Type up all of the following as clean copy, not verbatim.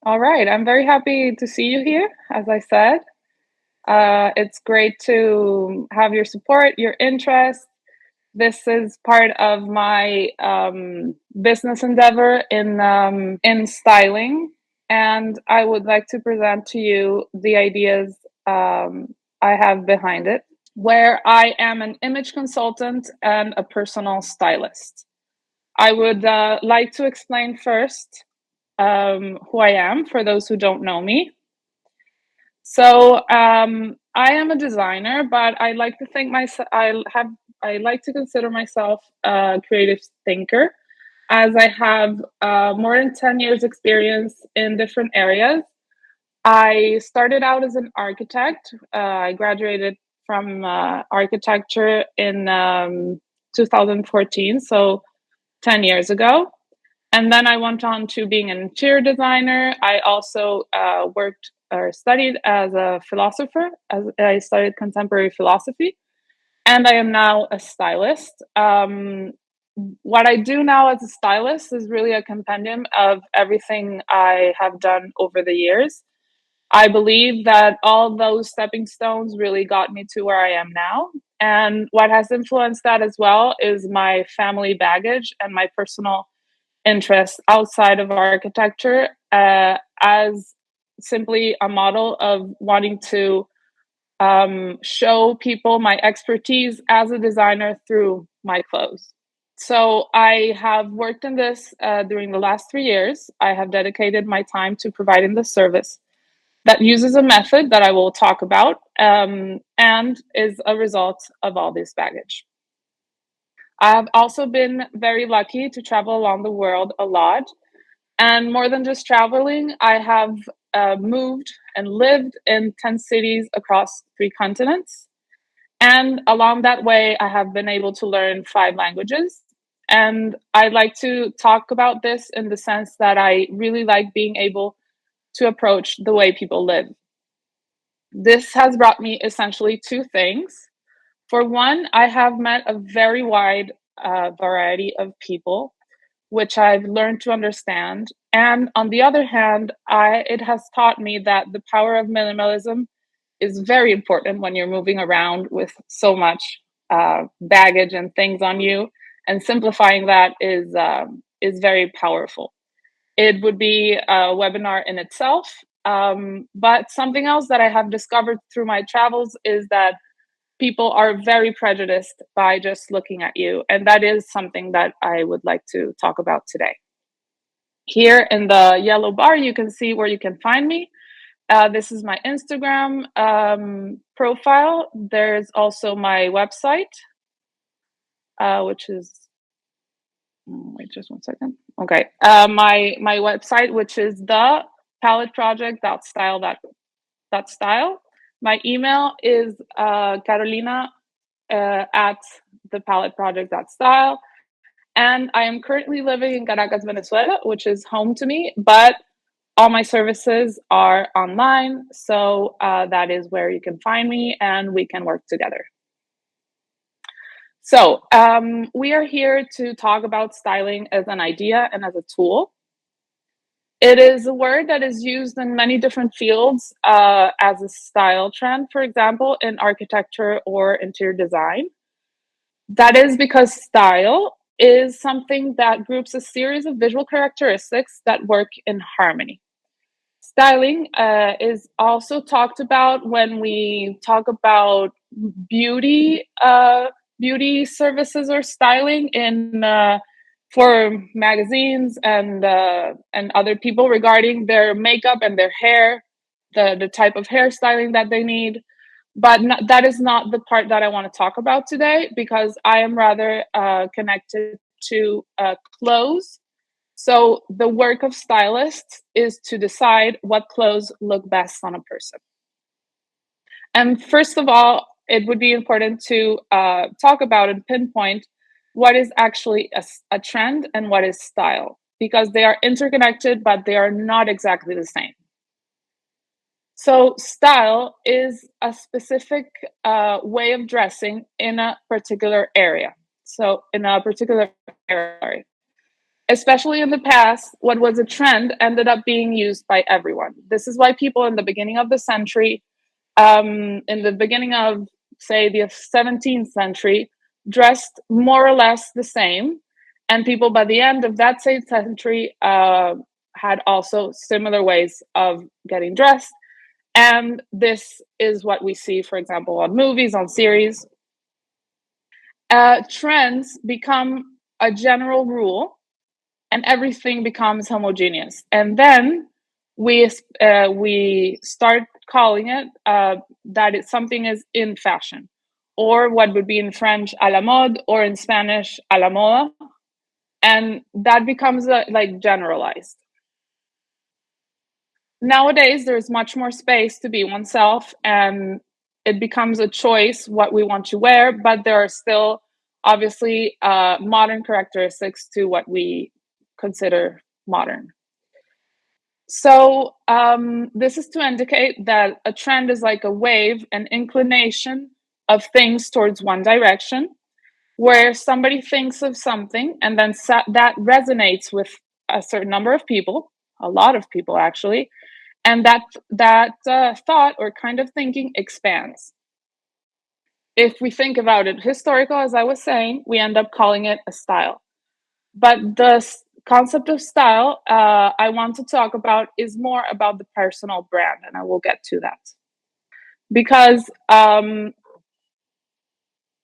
All right, I'm very happy to see you here, as I said. It's great to have your support, your interest. This is part of my business endeavor in styling, and I would like to present to you the ideas I have behind it, where I am an image consultant and a personal stylist. I would like to explain first who I am for those who don't know me. I am a designer, but I like to think myself. I like to consider myself a creative thinker, as I have more than 10 years experience in different areas. I started out as an architect. I graduated from architecture in 2014, so 10 years ago. And then I went on to being an interior designer. I also worked or studied as a philosopher. As I studied contemporary philosophy, and I am now a stylist. What I do now as a stylist is really a compendium of everything I have done over the years. I believe that all those stepping stones really got me to where I am now. And what has influenced that as well is my family baggage and my personal interest outside of architecture as simply a model of wanting to show people my expertise as a designer through my clothes. So I have worked in this during the last 3 years. I have dedicated my time to providing the service that uses a method that I will talk about and is a result of all this baggage. I've also been very lucky to travel around the world a lot. And more than just traveling, I have moved and lived in 10 cities across 3 continents. And along that way, I have been able to learn 5 languages. And I like to talk about this in the sense that I really like being able to approach the way people live. This has brought me essentially two things. For one, I have met a very wide variety of people, which I've learned to understand. And on the other hand, it has taught me that the power of minimalism is very important when you're moving around with so much baggage and things on you. And simplifying that is very powerful. It would be a webinar in itself. But something else that I have discovered through my travels is that people are very prejudiced by just looking at you. And that is something that I would like to talk about today. Here in the yellow bar, you can see where you can find me. This is my Instagram profile. There's also my website, which is, wait just one second. Okay. My website, which is the paletteproject.style. My email is Carolina at thepaletteproject.style. And I am currently living in Caracas, Venezuela, which is home to me, but all my services are online. So that is where you can find me and we can work together. So we are here to talk about styling as an idea and as a tool. It is a word that is used in many different fields as a style trend, for example, in architecture or interior design. That is because style is something that groups a series of visual characteristics that work in harmony. Styling is also talked about when we talk about beauty, beauty services or styling in for magazines and other people regarding their makeup and their hair, the type of hairstyling that they need. But that is not the part that I want to talk about today because I am rather connected to clothes. So the work of stylists is to decide what clothes look best on a person. And first of all, it would be important to talk about and pinpoint what is actually a trend and what is style, because they are interconnected, but they are not exactly the same. So style is a specific way of dressing in a particular area. So in a particular area. Especially in the past, what was a trend ended up being used by everyone. This is why people in the beginning of the century, in the beginning of, say, the 17th century, dressed more or less the same. And people by the end of that same century had also similar ways of getting dressed. And this is what we see, for example, on movies, on series. Trends become a general rule and everything becomes homogeneous. And then we start calling it that something is in fashion, or what would be in French à la mode, or in Spanish à la moda, and that becomes like generalized. Nowadays, there's much more space to be oneself, and it becomes a choice what we want to wear, but there are still obviously modern characteristics to what we consider modern. So this is to indicate that a trend is like a wave, an inclination of things towards one direction, where somebody thinks of something and then that resonates with a certain number of people, a lot of people actually, and that thought or kind of thinking expands. If we think about it historical, as I was saying, we end up calling it a style. But the concept of style I want to talk about is more about the personal brand, and I will get to that. Because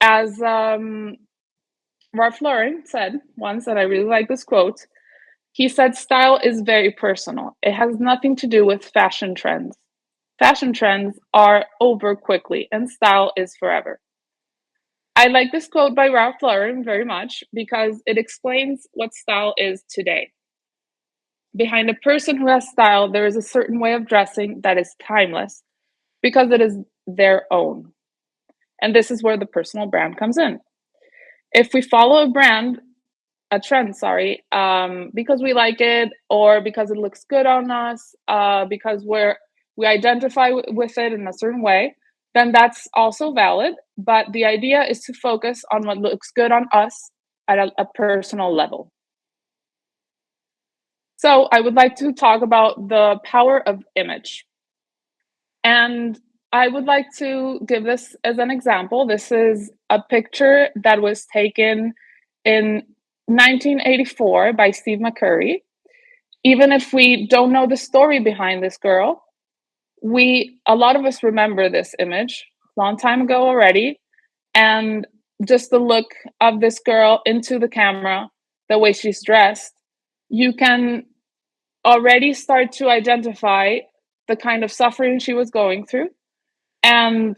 as Ralph Lauren said once, and I really like this quote, he said, "Style is very personal. It has nothing to do with fashion trends. Fashion trends are over quickly, and style is forever." I like this quote by Ralph Lauren very much because it explains what style is today. Behind a person who has style, there is a certain way of dressing that is timeless because it is their own. And this is where the personal brand comes in. If we follow a trend, sorry, because we like it, or because it looks good on us, because we identify with it in a certain way, then that's also valid. But the idea is to focus on what looks good on us at a personal level. So I would like to talk about the power of image. And I would like to give this as an example. This is a picture that was taken in 1984 by Steve McCurry. Even if we don't know the story behind this girl, a lot of us remember this image a long time ago already. And just the look of this girl into the camera, the way she's dressed, you can already start to identify the kind of suffering she was going through. And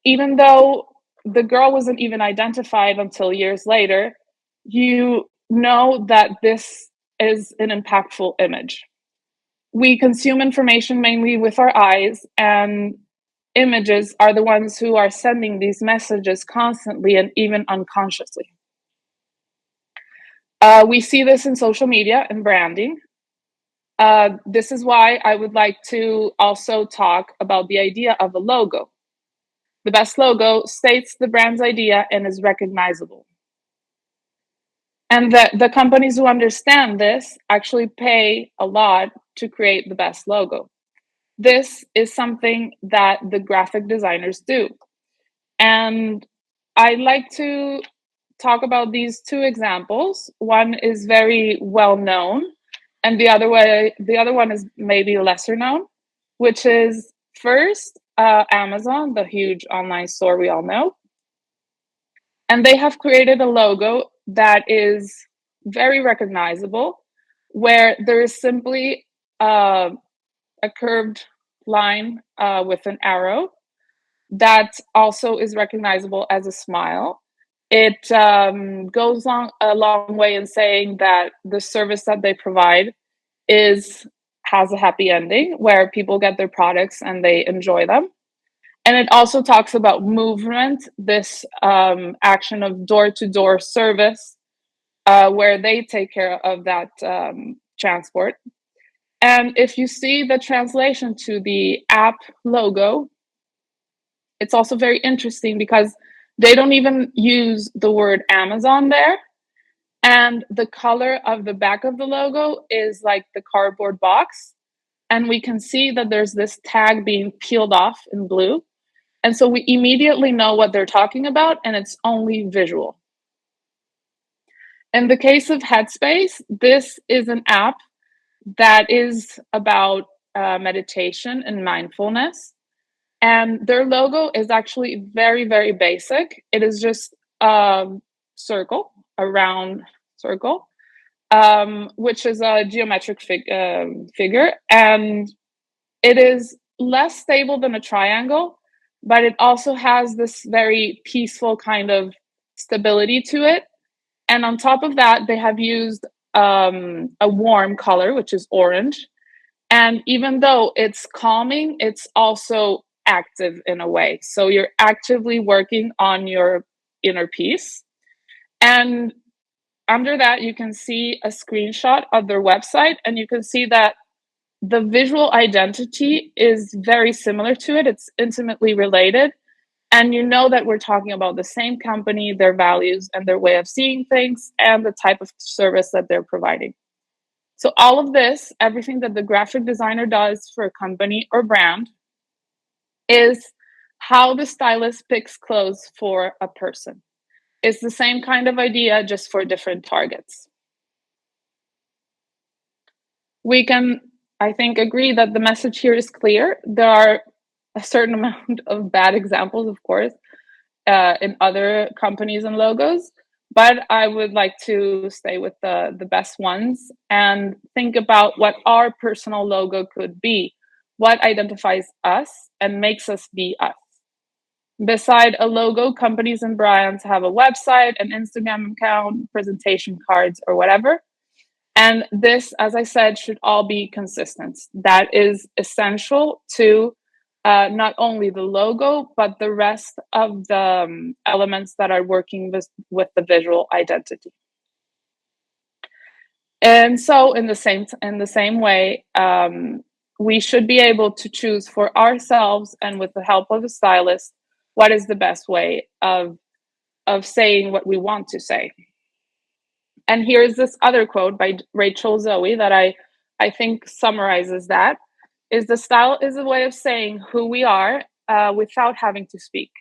even though the girl wasn't even identified until years later, you know that this is an impactful image. We consume information mainly with our eyes, and images are the ones who are sending these messages constantly and even unconsciously. We see this in social media and branding. This is why I would like to also talk about the idea of a logo. The best logo states the brand's idea and is recognizable. And the companies who understand this actually pay a lot to create the best logo. This is something that the graphic designers do. And I'd like to talk about these two examples. One is very well known, and the other one is maybe lesser known, which is first Amazon, the huge online store we all know. And they have created a logo that is very recognizable, where there is simply a curved line with an arrow that also is recognizable as a smile. It goes a long way in saying that the service that they provide has a happy ending where people get their products and they enjoy them. And it also talks about movement, this action of door-to-door service, where they take care of that transport. And if you see the translation to the app logo, it's also very interesting because they don't even use the word Amazon there. And the color of the back of the logo is like the cardboard box. And we can see that there's this tag being peeled off in blue. And so we immediately know what they're talking about, and it's only visual. In the case of Headspace, this is an app that is about meditation and mindfulness. And their logo is actually very, very basic. It is just a circle, a round circle, which is a geometric figure. And it is less stable than a triangle, but it also has this very peaceful kind of stability to it. And on top of that, they have used a warm color, which is orange. And even though it's calming, it's also active in a way. So you're actively working on your inner peace. And under that, you can see a screenshot of their website, and you can see that the visual identity is very similar to it. It's intimately related. And you know that we're talking about the same company, their values, and their way of seeing things, and the type of service that they're providing. So all of this, everything that the graphic designer does for a company or brand, is how the stylist picks clothes for a person. It's the same kind of idea, just for different targets. We can, I think, agree that the message here is clear. There are a certain amount of bad examples, of course, in other companies and logos, but I would like to stay with the best ones and think about what our personal logo could be, what identifies us and makes us be us. Beside a logo, companies and brands have a website, an Instagram account, presentation cards, or whatever. And this, as I said, should all be consistent. That is essential to not only the logo, but the rest of the elements that are working with the visual identity. And so, in the same way, we should be able to choose for ourselves, and with the help of a stylist, what is the best way of saying what we want to say. And here's this other quote by Rachel Zoe that I think summarizes that. Is the style is a way of saying who we are without having to speak.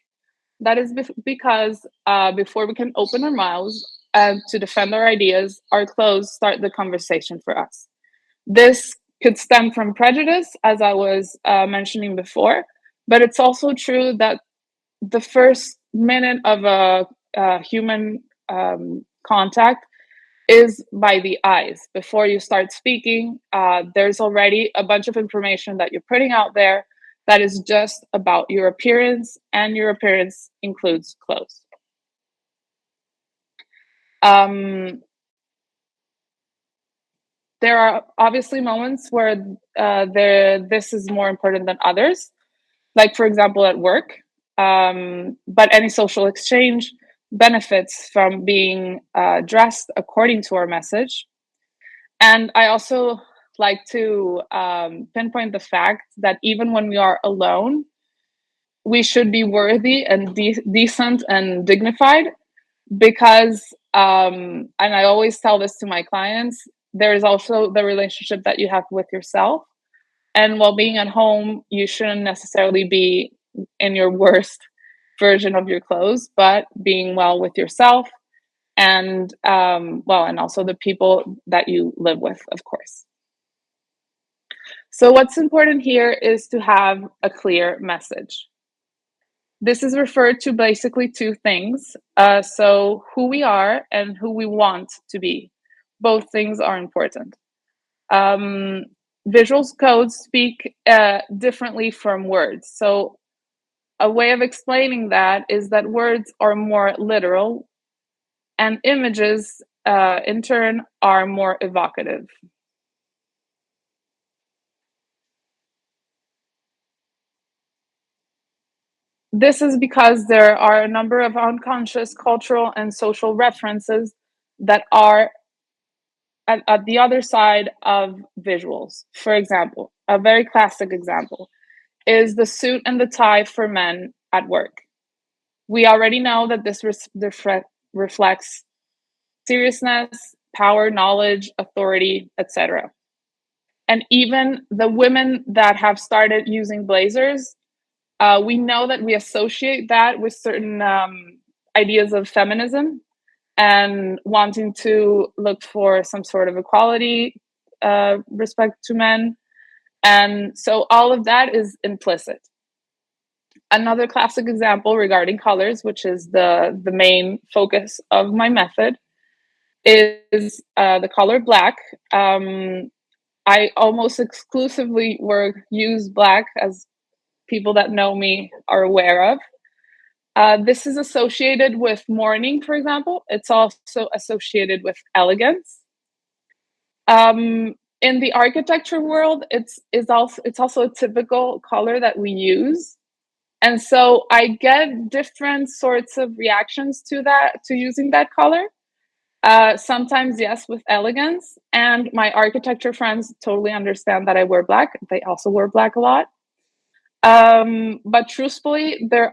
That is because before we can open our mouths to defend our ideas, our clothes start the conversation for us. This could stem from prejudice, as I was mentioning before, but it's also true that the first minute of a human contact is by the eyes. Before you start speaking, there's already a bunch of information that you're putting out there that is just about your appearance, and your appearance includes clothes. There are obviously moments where this is more important than others, like, for example, at work. But any social exchange benefits from being dressed according to our message. And I also like to pinpoint the fact that even when we are alone, we should be worthy and decent and dignified, because, and I always tell this to my clients, there is also the relationship that you have with yourself. And while being at home, you shouldn't necessarily be in your worst version of your clothes, but being well with yourself and, and also the people that you live with, of course. So what's important here is to have a clear message. This is referred to basically two things. So who we are and who we want to be. Both things are important. Visual codes speak differently from words. So a way of explaining that is that words are more literal, and images, in turn, are more evocative. This is because there are a number of unconscious cultural and social references that are at the other side of visuals. For example, a very classic example is the suit and the tie for men at work. We already know that this reflects seriousness, power, knowledge, authority, etc. And even the women that have started using blazers, we know that we associate that with certain ideas of feminism and wanting to look for some sort of equality, respect to men. And so all of that is implicit. Another classic example regarding colors, which is the main focus of my method, is the color black. I almost exclusively use black, as people that know me are aware of. This is associated with mourning, for example. It's also associated with elegance. In the architecture world, it's also a typical color that we use. And so I get different sorts of reactions to using that color. Sometimes, yes, with elegance. And my architecture friends totally understand that I wear black. They also wear black a lot. But truthfully, there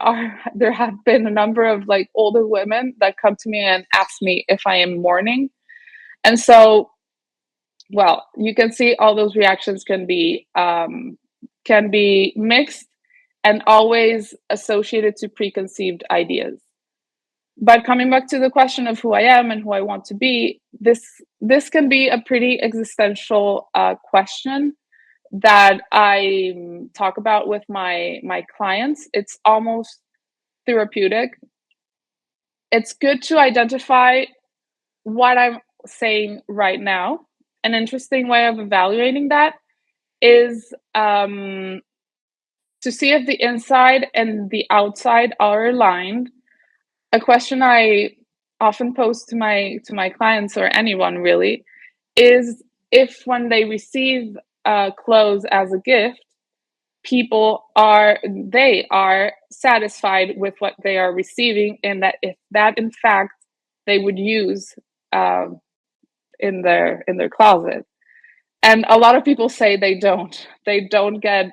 have been a number of like older women that come to me and ask me if I am mourning. And so, well, you can see all those reactions can be mixed and always associated to preconceived ideas. But coming back to the question of who I am and who I want to be, this can be a pretty existential question that I talk about with my clients. It's almost therapeutic. It's good to identify what I'm saying right now. An interesting way of evaluating that is to see if the inside and the outside are aligned. A question I often pose to my clients, or anyone really, is if when they receive clothes as a gift, they are satisfied with what they are receiving, and that if that in fact they would use in their closet. And a lot of people say they don't get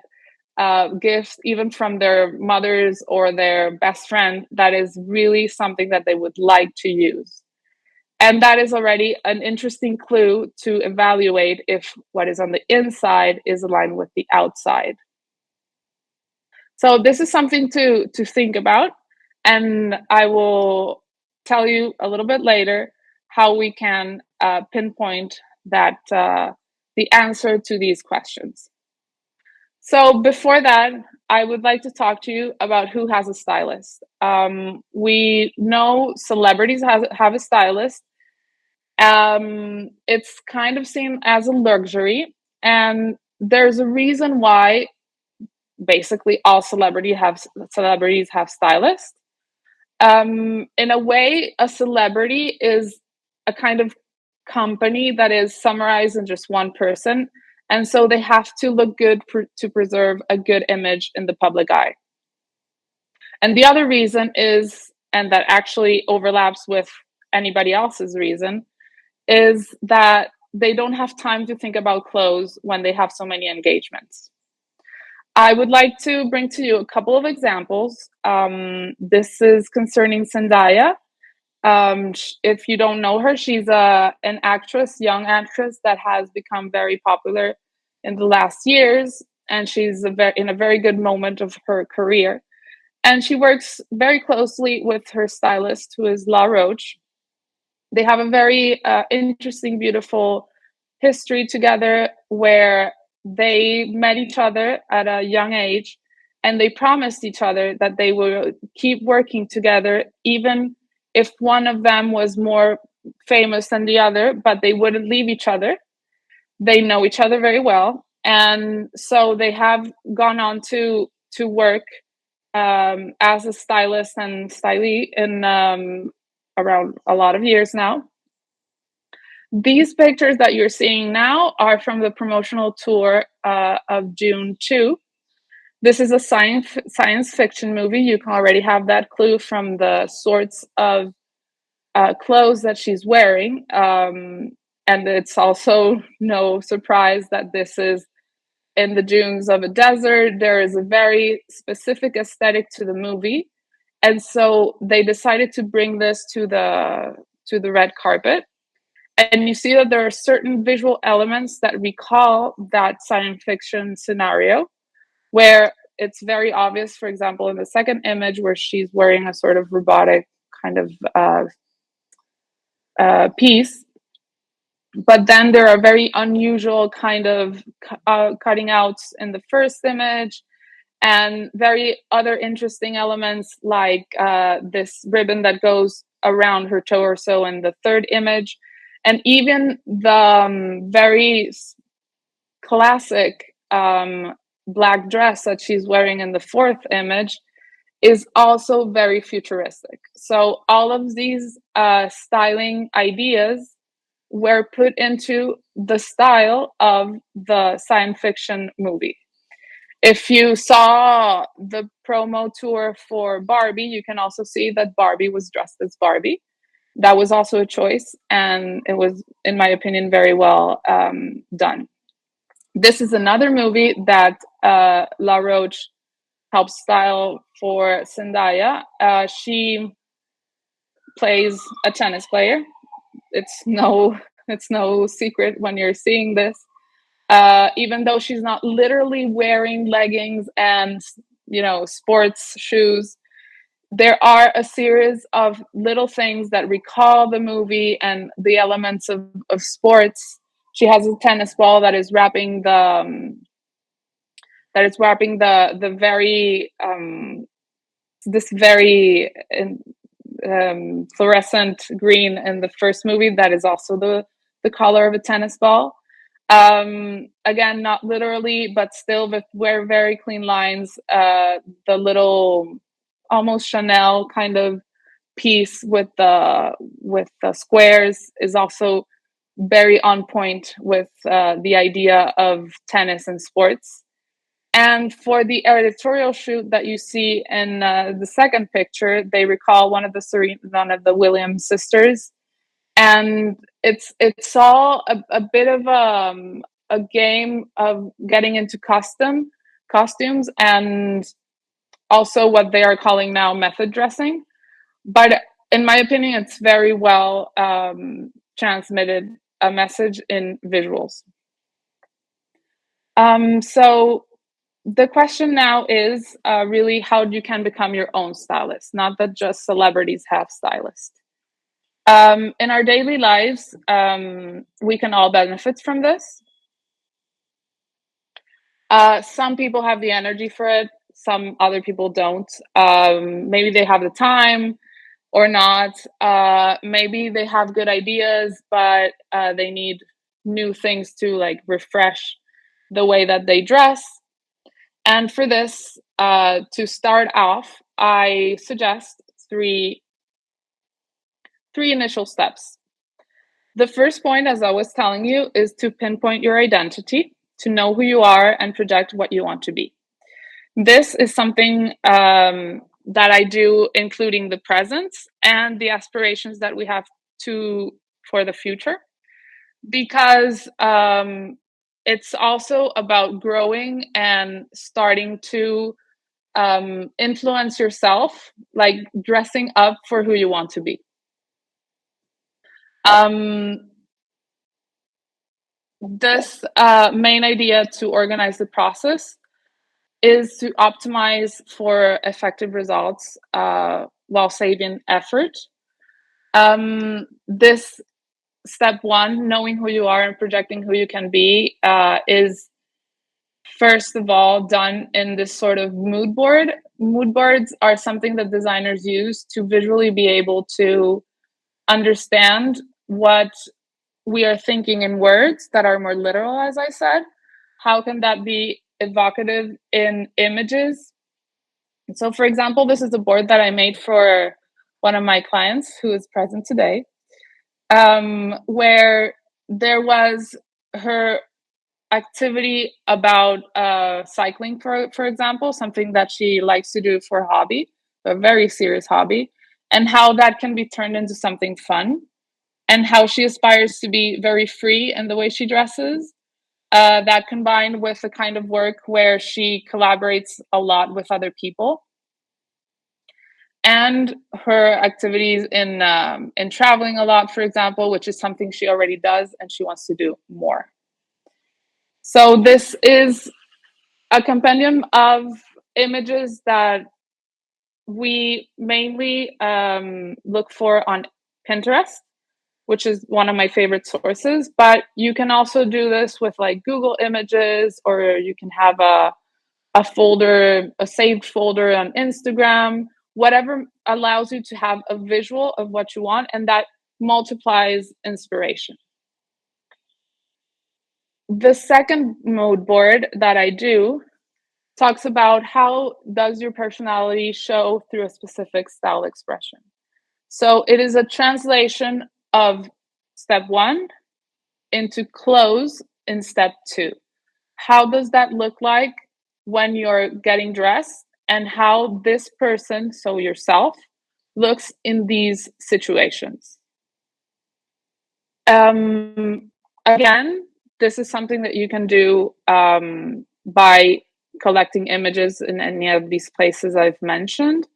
gifts even from their mothers or their best friend that is really something that they would like to use. And that is already an interesting clue to evaluate if what is on the inside is aligned with the outside. So this is something to think about, and I will tell you a little bit later how we can pinpoint that the answer to these questions. So before that, I would like to talk to you about who has a stylist. We know celebrities have a stylist. It's kind of seen as a luxury, and there's a reason why basically all celebrities have stylists. In a way, a celebrity is a kind of company that is summarized in just one person, and so they have to look good to preserve a good image in the public eye. And the other reason is, and that actually overlaps with anybody else's reason, is that they don't have time to think about clothes when they have so many engagements. I would like to bring to you a couple of examples. This is concerning Zendaya. If you don't know her, she's an actress, young actress that has become very popular in the last years, and she's in a very good moment of her career. And she works very closely with her stylist, who is La Roche. They have a very interesting, beautiful history together, where they met each other at a young age, and they promised each other that they would keep working together, even if one of them was more famous than the other, but they wouldn't leave each other. They know each other very well. And so they have gone on to work as a stylist and stylee in around a lot of years now. These pictures that you're seeing now are from the promotional tour of June 2. This is a science fiction movie. You can already have that clue from the sorts of clothes that she's wearing. And it's also no surprise that this is in the dunes of a desert. There is a very specific aesthetic to the movie. And so they decided to bring this to the red carpet. And you see that there are certain visual elements that recall that science fiction scenario, where it's very obvious, for example, in the second image, where she's wearing a sort of robotic kind of piece. But then there are very unusual kind of cutting outs in the first image, and very other interesting elements like this ribbon that goes around her torso in the third image, and even the very classic black dress that she's wearing in the fourth image is also very futuristic. So all of these styling ideas were put into the style of the science fiction movie. If you saw the promo tour for Barbie, you can also see that Barbie was dressed as Barbie. That was also a choice, and it was, in my opinion, very well done. This is another movie that La Roche helped style for Zendaya. She plays a tennis player. It's no secret when you're seeing this. Even though she's not literally wearing leggings and sports shoes, there are a series of little things that recall the movie and the elements of sports. She has a tennis ball that is wrapping the very this very fluorescent green in the first movie that is also the color of a tennis ball. Again, not literally, but still with very clean lines. The little almost Chanel kind of piece with the squares is also very on point with the idea of tennis and sports. And for the editorial shoot that you see in the second picture, they recall one of the Williams sisters, and it's all a bit of a game of getting into costumes, and also what they are calling now method dressing. But in my opinion, it's very well transmitted a message in visuals. So the question now is really how you can become your own stylist, not that just celebrities have stylists. In our daily lives, we can all benefit from this. Some people have the energy for it, some other people don't. Maybe they have the time or not. Maybe they have good ideas, but they need new things to like refresh the way that they dress. And for this, to start off, I suggest three initial steps. The first point, as I was telling you, is to pinpoint your identity, to know who you are and project what you want to be. This is something that I do, including the present and the aspirations that we have for the future, because it's also about growing and starting to influence yourself, like dressing up for who you want to be. This main idea to organize the process is to optimize for effective results while saving effort. This step one, knowing who you are and projecting who you can be, is first of all done in this sort of mood board. Mood boards are something that designers use to visually be able to understand what we are thinking in words that are more literal, as I said. How can that be evocative in images? So, for example, this is a board that I made for one of my clients who is present today, where there was her activity about cycling, for example, something that she likes to do for a hobby, a very serious hobby, and how that can be turned into something fun, and how she aspires to be very free in the way she dresses. That combined with the kind of work where she collaborates a lot with other people. and her activities in traveling a lot, for example, which is something she already does and she wants to do more. So this is a compendium of images that we mainly look for on Pinterest, which is one of my favorite sources. But you can also do this with like Google Images, or you can have a folder, a saved folder on Instagram, whatever allows you to have a visual of what you want, and that multiplies inspiration. The second mood board that I do talks about how does your personality show through a specific style expression. So it is a translation of step one into clothes in step two. How does that look like when you're getting dressed, and how this person, so yourself, looks in these situations? Again, this is something that you can do by collecting images in any of these places I've mentioned.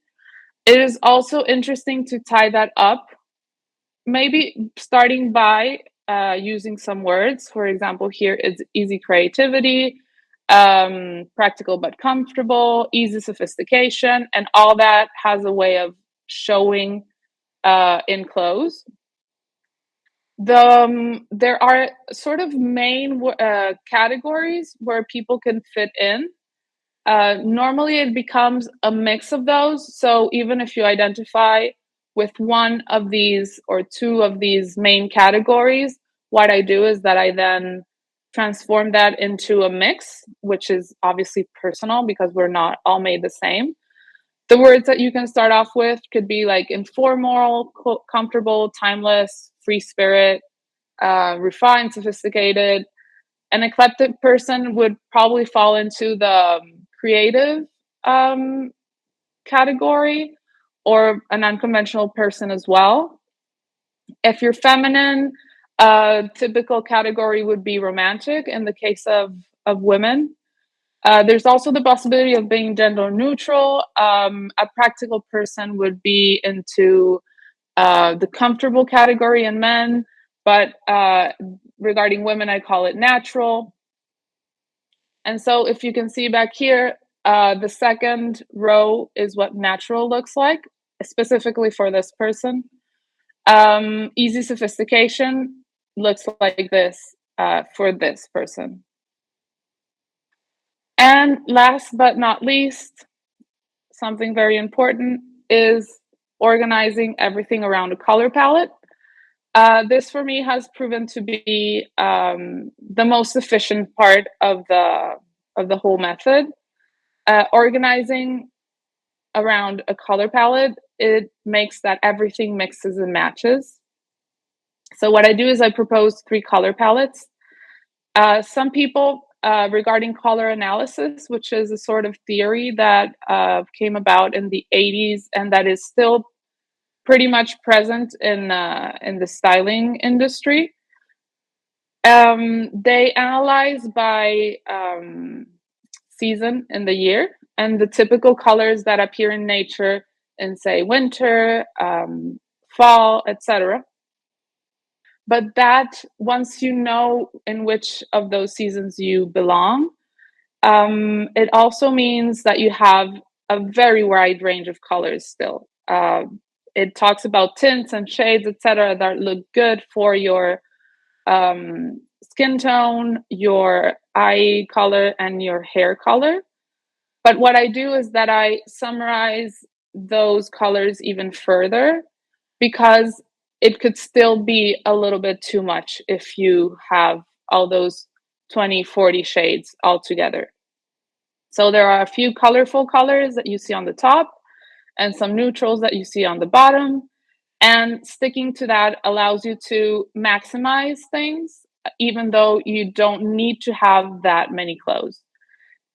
It is also interesting to tie that up, maybe starting by using some words. For example, here is easy creativity, practical but comfortable, easy sophistication, and all that has a way of showing in clothes. There are sort of main categories where people can fit in. Normally, it becomes a mix of those. So even if you identify with one of these or two of these main categories, what I do is that I then transform that into a mix, which is obviously personal because we're not all made the same. The words that you can start off with could be like informal, comfortable, timeless, free spirit, refined, sophisticated. An eclectic person would probably fall into the creative um, category, or an unconventional person as well. If you're feminine, a typical category would be romantic in the case of women. There's also the possibility of being gender neutral. A practical person would be into the comfortable category in men, but regarding women, I call it natural. And so if you can see back here, the second row is what natural looks like, specifically for this person. Easy sophistication looks like this for this person. And last but not least, something very important is organizing everything around a color palette. This for me has proven to be the most efficient part of the whole method. Organizing around a color palette, it makes that everything mixes and matches. So what I do is I propose 3 color palettes. Some people, regarding color analysis, which is a sort of theory that came about in the 80s and that is still pretty much present in the styling industry. They analyze by season in the year and the typical colors that appear in nature in, say, winter, fall, etc. But that once you know in which of those seasons you belong, it also means that you have a very wide range of colors still. It talks about tints and shades, etc., that look good for your skin tone, your eye color, and your hair color. But what I do is that I summarize those colors even further, because it could still be a little bit too much if you have all those 20, 40 shades all together. So there are a few colorful colors that you see on the top and some neutrals that you see on the bottom. And sticking to that allows you to maximize things, even though you don't need to have that many clothes.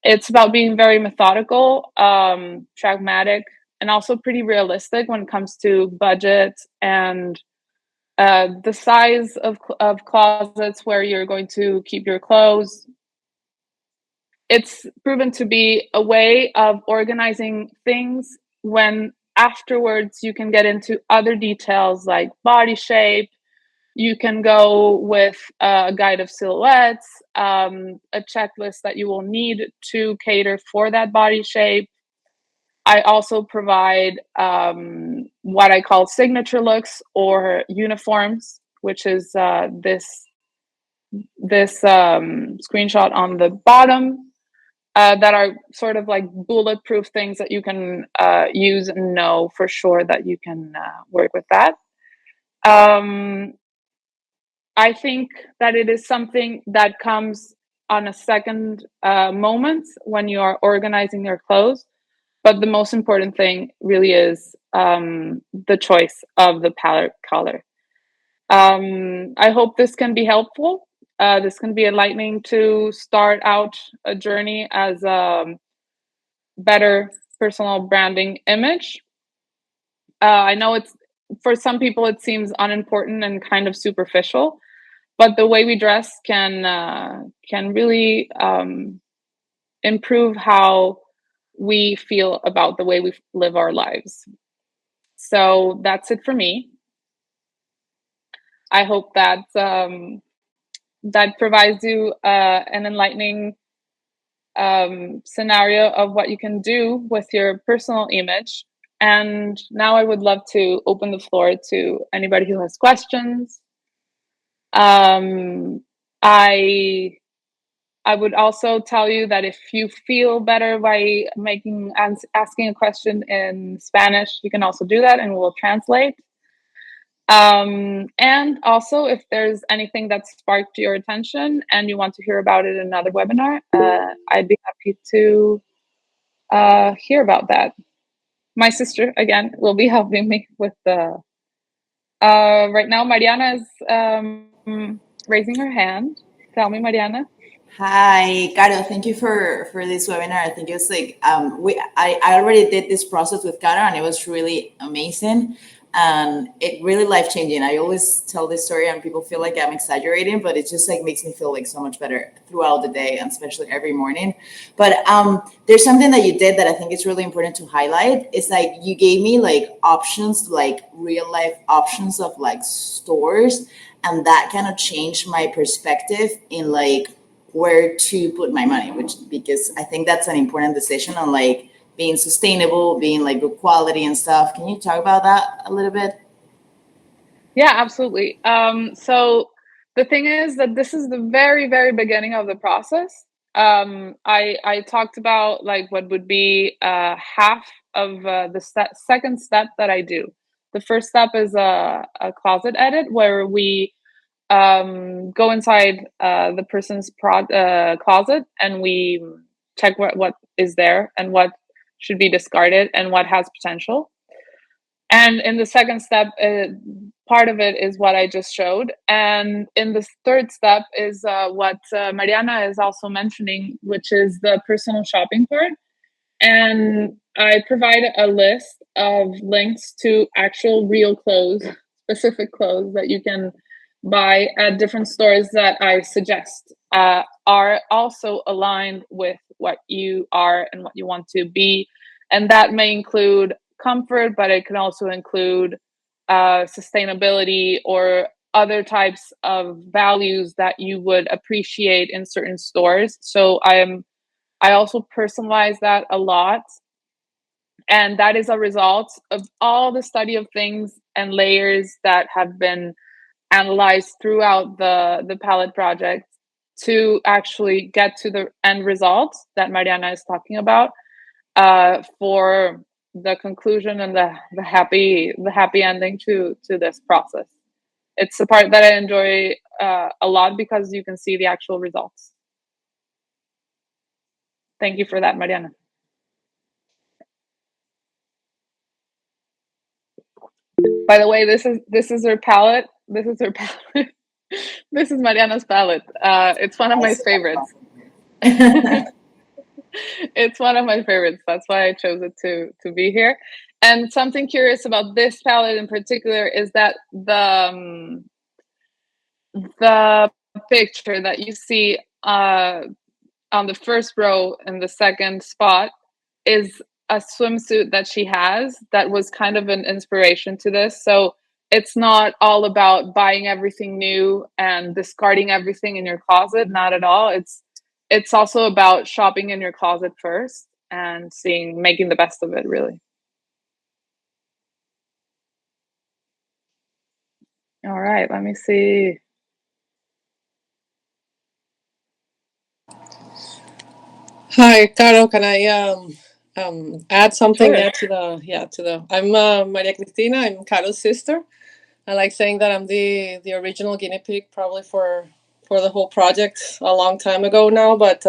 It's about being very methodical, pragmatic, and also pretty realistic when it comes to budget and the size of closets where you're going to keep your clothes. It's proven to be a way of organizing things when afterwards, you can get into other details like body shape. You can go with a guide of silhouettes, a checklist that you will need to cater for that body shape. I also provide what I call signature looks or uniforms, which is this screenshot on the bottom, that are sort of like bulletproof things that you can use and know for sure that you can work with that. Um, I think that it is something that comes on a second moment when you are organizing your clothes. But the most important thing really is the choice of the palette color. I hope this can be helpful. This can be enlightening to start out a journey as a better personal branding image. I know it's for some people it seems unimportant and kind of superficial, but the way we dress can really improve how we feel about the way we live our lives. So that's it for me. I hope that that provides you an enlightening scenario of what you can do with your personal image. And now I would love to open the floor to anybody who has questions. I would also tell you that if you feel better by asking a question in Spanish, you can also do that and we'll translate. And also, if there's anything that sparked your attention and you want to hear about it in another webinar, I'd be happy to hear about that. My sister, again, will be helping me with the... right now, Mariana is raising her hand. Tell me, Mariana. Hi, Caro. Thank you for this webinar. I think it was like I already did this process with Caro, and it was really amazing and it really life changing. I always tell this story, and people feel like I'm exaggerating, but it just like makes me feel like so much better throughout the day, and especially every morning. But there's something that you did that I think is really important to highlight. It's like you gave me like options, like real life options of like stores, and that kind of changed my perspective in like where to put my money, which because I think that's an important decision on like being sustainable, being like good quality and stuff. Can you talk about that a little bit? Yeah, absolutely. So the thing is that this is the very, very beginning of the process. I talked about like what would be half of the second step that I do. The first step is a closet edit where we go inside the person's closet and we check what is there and what should be discarded and what has potential. And in the second step, part of it is what I just showed. And in the third step is what Mariana is also mentioning, which is the personal shopping part. And I provide a list of links to actual real clothes, specific clothes that you can buy at different stores that I suggest are also aligned with what you are and what you want to be. And that may include comfort, but it can also include sustainability or other types of values that you would appreciate in certain stores. So I also personalize that a lot. And that is a result of all the study of things and layers that have been analyzed throughout the palette project to actually get to the end result that Mariana is talking about for the conclusion and the happy ending to this process. It's the part that I enjoy a lot because you can see the actual results. Thank you for that, Mariana. By the way, this is her palette. This is her palette. This is Mariana's palette. It's one of my favorites. It's one of my favorites. That's why I chose it to be here. And something curious about this palette in particular is that the picture that you see on the first row in the second spot is a swimsuit that she has that was kind of an inspiration to this. So it's not all about buying everything new and discarding everything in your closet, not at all. It's also about shopping in your closet first and making the best of it, really. All right, let me see. Hi, Caro. Can I add something Sure. there to the I'm Maria Cristina. I'm Caro's sister. I like saying that I'm the original guinea pig, probably for the whole project a long time ago now. But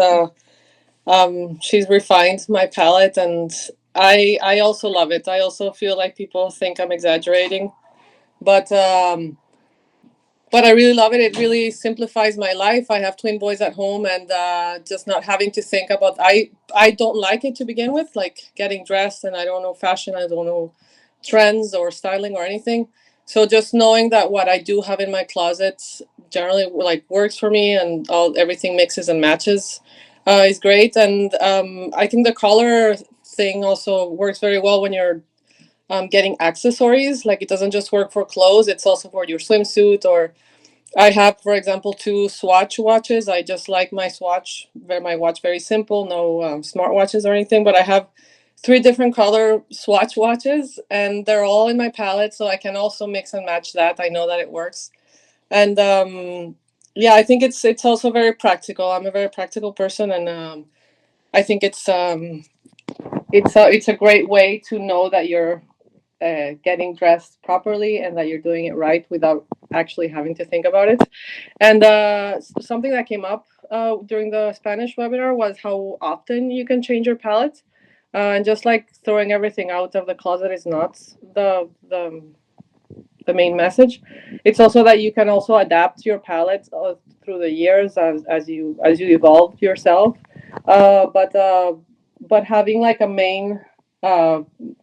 she's refined my palette, and I also love it. I also feel like people think I'm exaggerating, but I really love it. It really simplifies my life. I have twin boys at home, and just not having to think about. I don't like it to begin with, like getting dressed, and I don't know fashion. I don't know trends or styling or anything. So just knowing that what I do have in my closet generally like works for me, and all everything mixes and matches, is great. And I think the color thing also works very well when you're getting accessories. Like it doesn't just work for clothes; it's also for your swimsuit or I have, for example, two Swatch watches. I just like my Swatch, my watch very simple, no smart watches or anything. But I have three different color Swatch watches, and they're all in my palette, so I can also mix and match that. I know that it works, and yeah, I think it's also very practical. I'm a very practical person, and I think it's a great way to know that you're getting dressed properly and that you're doing it right without actually having to think about it. And something that came up during the Spanish webinar was how often you can change your palette. And just like throwing everything out of the closet is not the main message. It's also that you can also adapt your palette through the years as you evolve yourself. Uh, but uh, but having like a main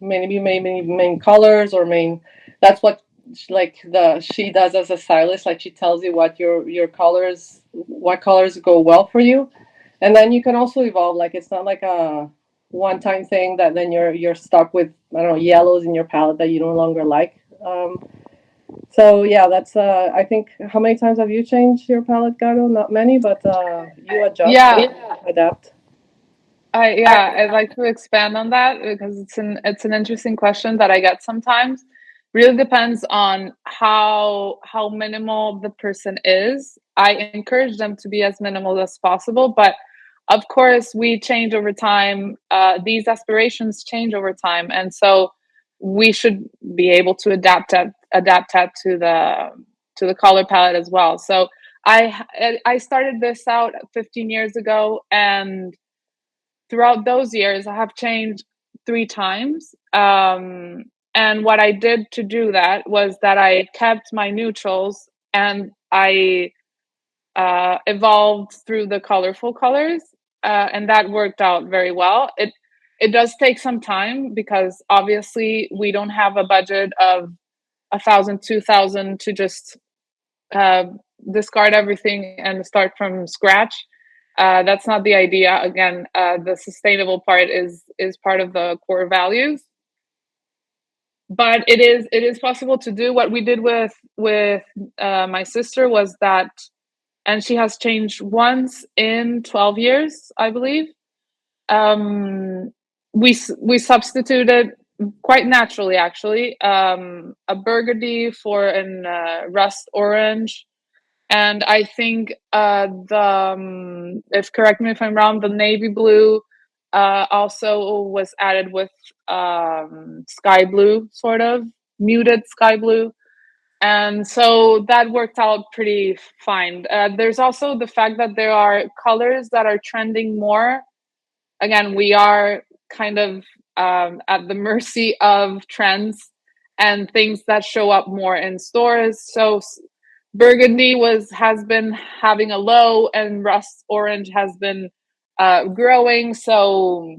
maybe main colors or main that's what like the she does as a stylist, like she tells you your colors, what colors go well for you, and then you can also evolve. Like it's not like a one time thing that then you're stuck with, I don't know, yellows in your palette that you no longer like. So yeah, that's I think, how many times have you changed your palette, Gato? Not many, but you adjust, Yeah, adapt. I'd like to expand on that because it's an interesting question that I get sometimes. Really depends on how minimal the person is. I encourage them to be as minimal as possible, but of course we change over time. These aspirations change over time, and so we should be able to adapt that to the color palette as well. So I started this out 15 years ago, and throughout those years, I have changed three times. And what I did to do that was that I kept my neutrals and I evolved through the colorful colors, and that worked out very well. It does take some time because obviously we don't have a budget of 1,000, 2,000 to just uh, discard everything and start from scratch. That's not the idea. Again, the sustainable part is part of the core values, but it is possible to do. What we did with my sister was that, and she has changed once in 12 years, I believe. Um, we substituted quite naturally, actually, a burgundy for an rust orange, and I think if correct me if I'm wrong, the navy blue also was added with sky blue, sort of muted sky blue, and so that worked out pretty fine. There's also the fact that there are colors that are trending more. Again, we are kind of at the mercy of trends and things that show up more in stores. So burgundy has been having a low, and rust orange has been growing. So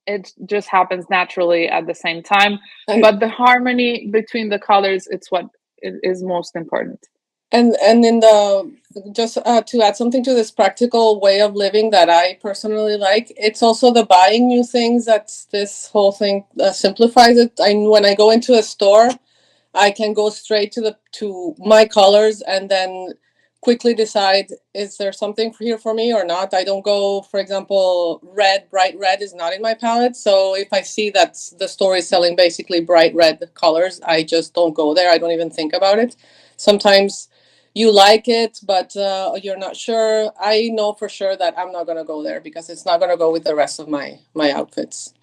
it just happens naturally at the same time. And But the harmony between the colors, it's what is most important. And in the just to add something to this practical way of living that I personally like, it's also the buying new things that's this whole thing simplifies it. When I go into a store, I can go straight to my colors and then quickly decide, is there something here for me or not. I don't go, for example, bright red is not in my palette. So if I see that the store is selling basically bright red colors, I just don't go there. I don't even think about it. Sometimes you like it, but you're not sure. I know for sure that I'm not going to go there because it's not going to go with the rest of my outfits.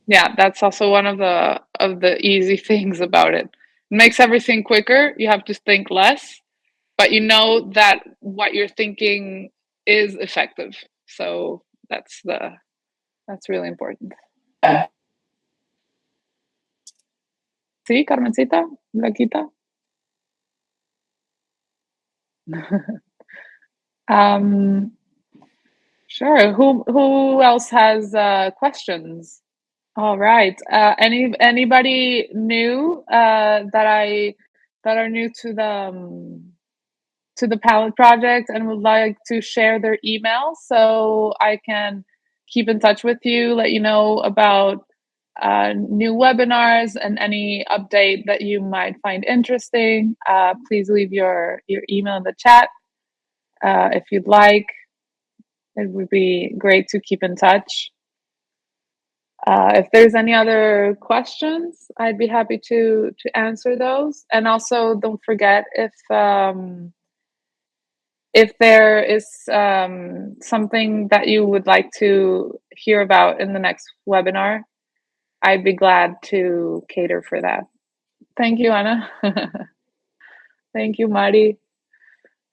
Yeah, that's also one of the easy things about it. It makes everything quicker. You have to think less, but you know that what you're thinking is effective. So that's really important. Sí, Carmencita, Blanquita. um, sure. Who else has questions? All right. Anybody new that are new to the palette project and would like to share their email so I can keep in touch with you, let you know about new webinars and any update that you might find interesting. Please leave your email in the chat if you'd like. It would be great to keep in touch. If there's any other questions, I'd be happy to answer those. And also, don't forget if there is something that you would like to hear about in the next webinar, I'd be glad to cater for that. Thank you, Anna. Thank you, Mari.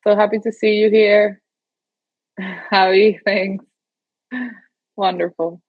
So happy to see you here. Howie, thanks. Wonderful.